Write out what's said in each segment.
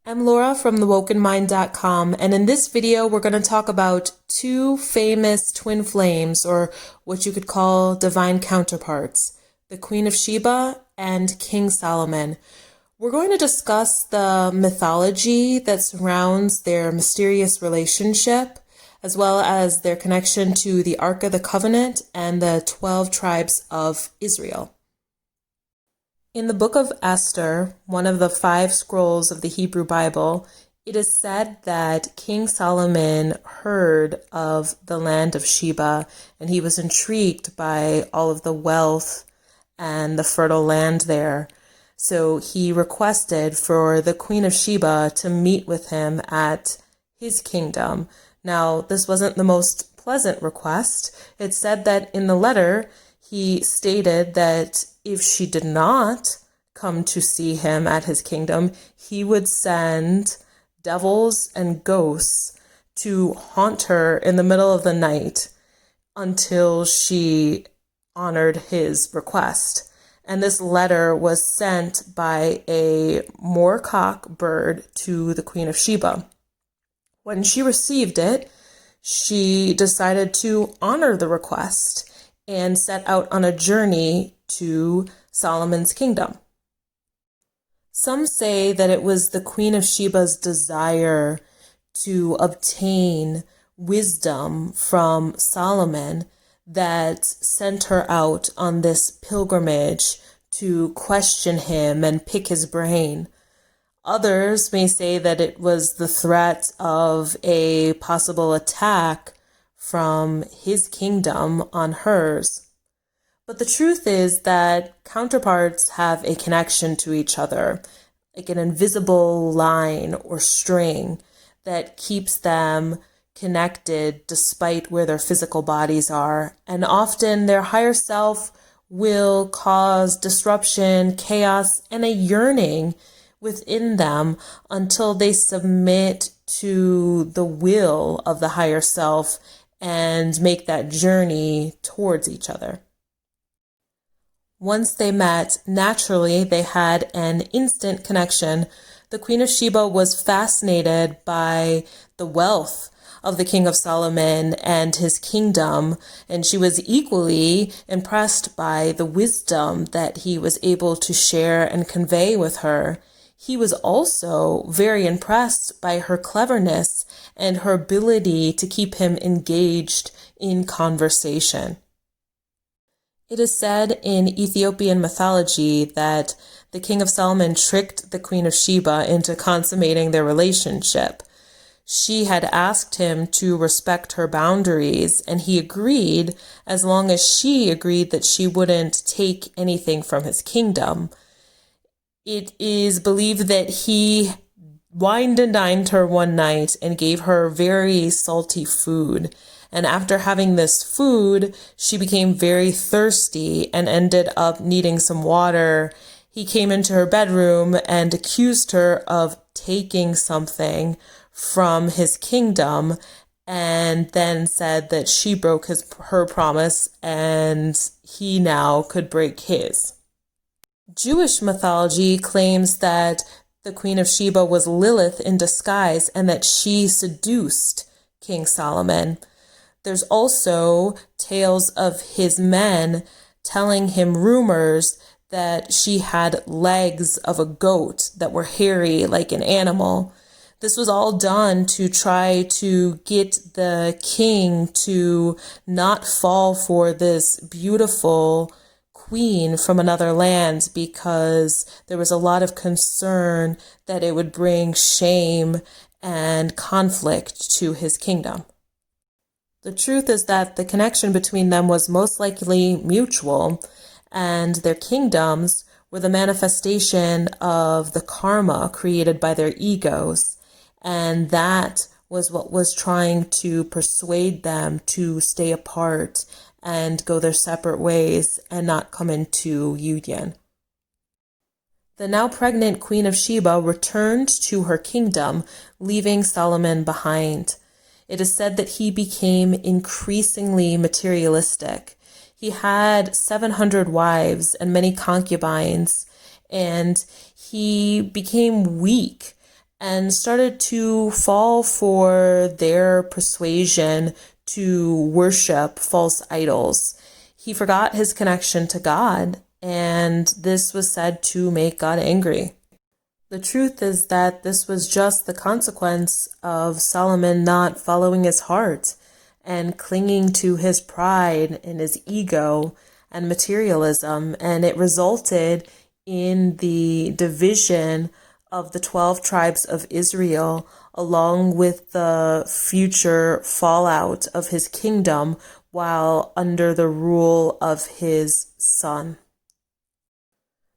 I'm Laura from thewokenmind.com, and in this video we're going to talk about two famous twin flames, or what you could call divine counterparts, the Queen of Sheba and King Solomon. We're going to discuss the mythology that surrounds their mysterious relationship, as well as their connection to the Ark of the Covenant and the 12 tribes of Israel. In the book of Esther, one of the 5 scrolls of the Hebrew Bible, it is said that King Solomon heard of the land of Sheba, and he was intrigued by all of the wealth and the fertile land there. So he requested for the Queen of Sheba to meet with him at his kingdom. Now, this wasn't the most pleasant request. It said that in the letter, he stated that if she did not come to see him at his kingdom, he would send devils and ghosts to haunt her in the middle of the night until she honored his request. And this letter was sent by a moorcock bird to the Queen of Sheba. When she received it, she decided to honor the request and set out on a journey to Solomon's kingdom. Some say that it was the Queen of Sheba's desire to obtain wisdom from Solomon that sent her out on this pilgrimage to question him and pick his brain. Others may say that it was the threat of a possible attack from his kingdom on hers. But the truth is that counterparts have a connection to each other, like an invisible line or string that keeps them connected despite where their physical bodies are. And often their higher self will cause disruption, chaos, and a yearning within them until they submit to the will of the higher self and make that journey towards each other. Once they met, naturally, they had an instant connection. The Queen of Sheba was fascinated by the wealth of the King of Solomon and his kingdom, and she was equally impressed by the wisdom that he was able to share and convey with her. He was also very impressed by her cleverness and her ability to keep him engaged in conversation. It is said in Ethiopian mythology that the King of Solomon tricked the Queen of Sheba into consummating their relationship. She had asked him to respect her boundaries, and he agreed as long as she agreed that she wouldn't take anything from his kingdom. It is believed that he wined and dined her one night and gave her very salty food. And after having this food, she became very thirsty and ended up needing some water. He came into her bedroom and accused her of taking something from his kingdom, and then said that she broke her promise and he now could break his. Jewish mythology claims that the Queen of Sheba was Lilith in disguise and that she seduced King Solomon. There's also tales of his men telling him rumors that she had legs of a goat that were hairy like an animal. This was all done to try to get the king to not fall for this beautiful queen from another land, because there was a lot of concern that it would bring shame and conflict to his kingdom. The truth is that the connection between them was most likely mutual, and their kingdoms were the manifestation of the karma created by their egos, and that was what was trying to persuade them to stay apart and go their separate ways and not come into union. The now pregnant Queen of Sheba returned to her kingdom, leaving Solomon behind. It is said that he became increasingly materialistic. He had 700 wives and many concubines, and he became weak and started to fall for their persuasion to worship false idols. He forgot his connection to God, and this was said to make God angry. The truth is that this was just the consequence of Solomon not following his heart and clinging to his pride and his ego and materialism, and it resulted in the division of the 12 tribes of Israel, along with the future fallout of his kingdom while under the rule of his son.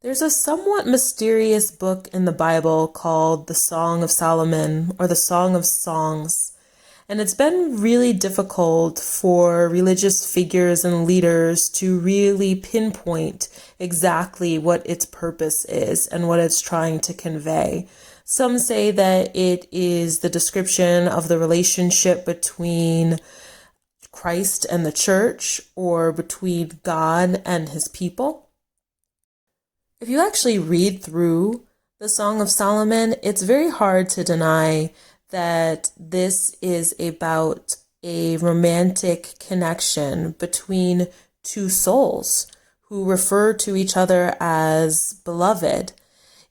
There's a somewhat mysterious book in the Bible called the Song of Solomon, or the Song of Songs, and it's been really difficult for religious figures and leaders to really pinpoint exactly what its purpose is and what it's trying to convey. Some say that it is the description of the relationship between Christ and the church, or between God and his people. If you actually read through the Song of Solomon, it's very hard to deny that this is about a romantic connection between two souls who refer to each other as beloved.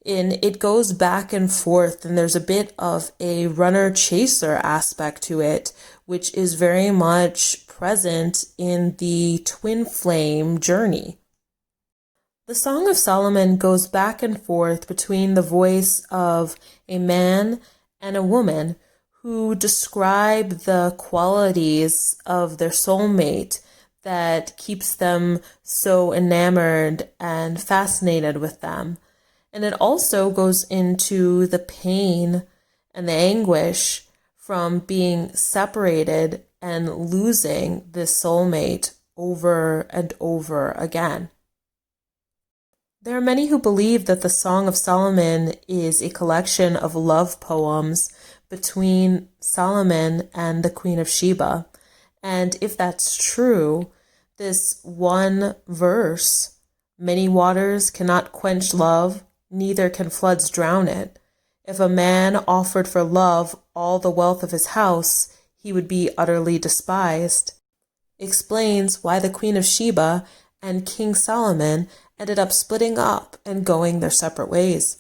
And it goes back and forth, and there's a bit of a runner-chaser aspect to it, which is very much present in the twin flame journey. The Song of Solomon goes back and forth between the voice of a man and a woman who describe the qualities of their soulmate that keeps them so enamored and fascinated with them. And it also goes into the pain and the anguish from being separated and losing this soulmate over and over again. There are many who believe that the Song of Solomon is a collection of love poems between Solomon and the Queen of Sheba. And if that's true, this one verse, "Many waters cannot quench love, neither can floods drown it. If a man offered for love all the wealth of his house, he would be utterly despised," explains why the Queen of Sheba and King Solomon ended up splitting up and going their separate ways.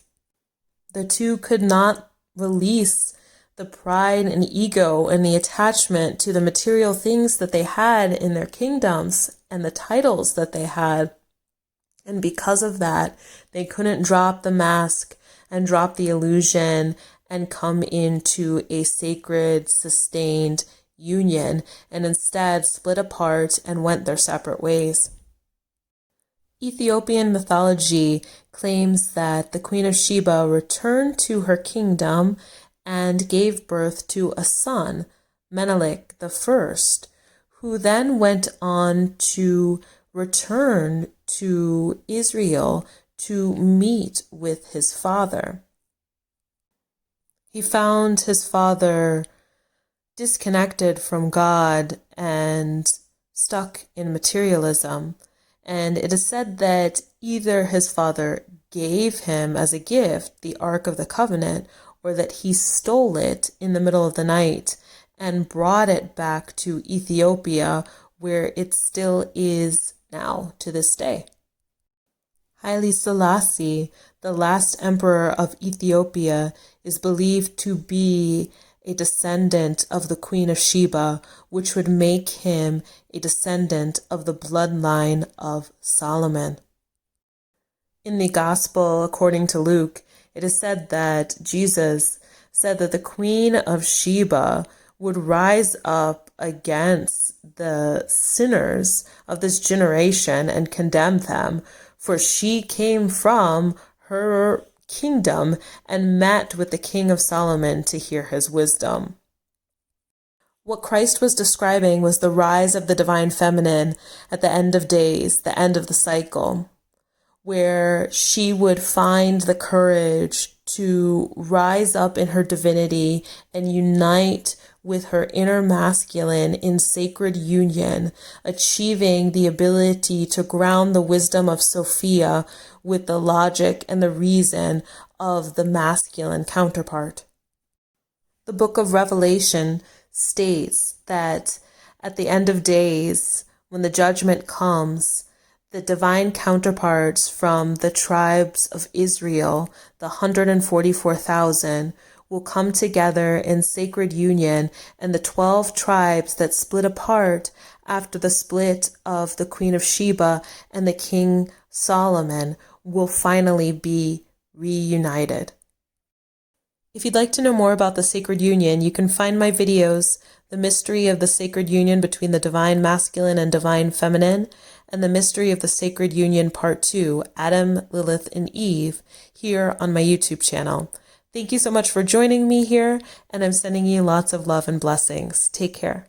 The two could not release the pride and ego and the attachment to the material things that they had in their kingdoms and the titles that they had. And because of that, they couldn't drop the mask and drop the illusion and come into a sacred, sustained union, and instead split apart and went their separate ways. Ethiopian mythology claims that the Queen of Sheba returned to her kingdom and gave birth to a son, Menelik I, who then went on to return to Israel to meet with his father. He found his father disconnected from God and stuck in materialism. And it is said that either his father gave him as a gift the Ark of the Covenant, or that he stole it in the middle of the night and brought it back to Ethiopia, where it still is now to this day. Haile Selassie, the last emperor of Ethiopia, is believed to be a descendant of the Queen of Sheba, which would make him a descendant of the bloodline of Solomon. In the Gospel according to Luke, it is said that Jesus said that the Queen of Sheba would rise up against the sinners of this generation and condemn them, for she came from her kingdom and met with the King of Solomon to hear his wisdom. What Christ was describing was the rise of the divine feminine at the end of days, the end of the cycle, where she would find the courage to rise up in her divinity and unite with her inner masculine in sacred union, achieving the ability to ground the wisdom of Sophia with the logic and the reason of the masculine counterpart. The book of Revelation states that at the end of days, when the judgment comes, the divine counterparts from the tribes of Israel, the 144,000, will come together in sacred union, and the 12 tribes that split apart after the split of the Queen of Sheba and the King Solomon will finally be reunited. If you'd like to know more about the sacred union, you can find my videos, The Mystery of the Sacred Union Between the Divine Masculine and Divine Feminine, and The Mystery of the Sacred Union Part 2, Adam, Lilith, and Eve, here on my YouTube channel. Thank you so much for joining me here, and I'm sending you lots of love and blessings. Take care.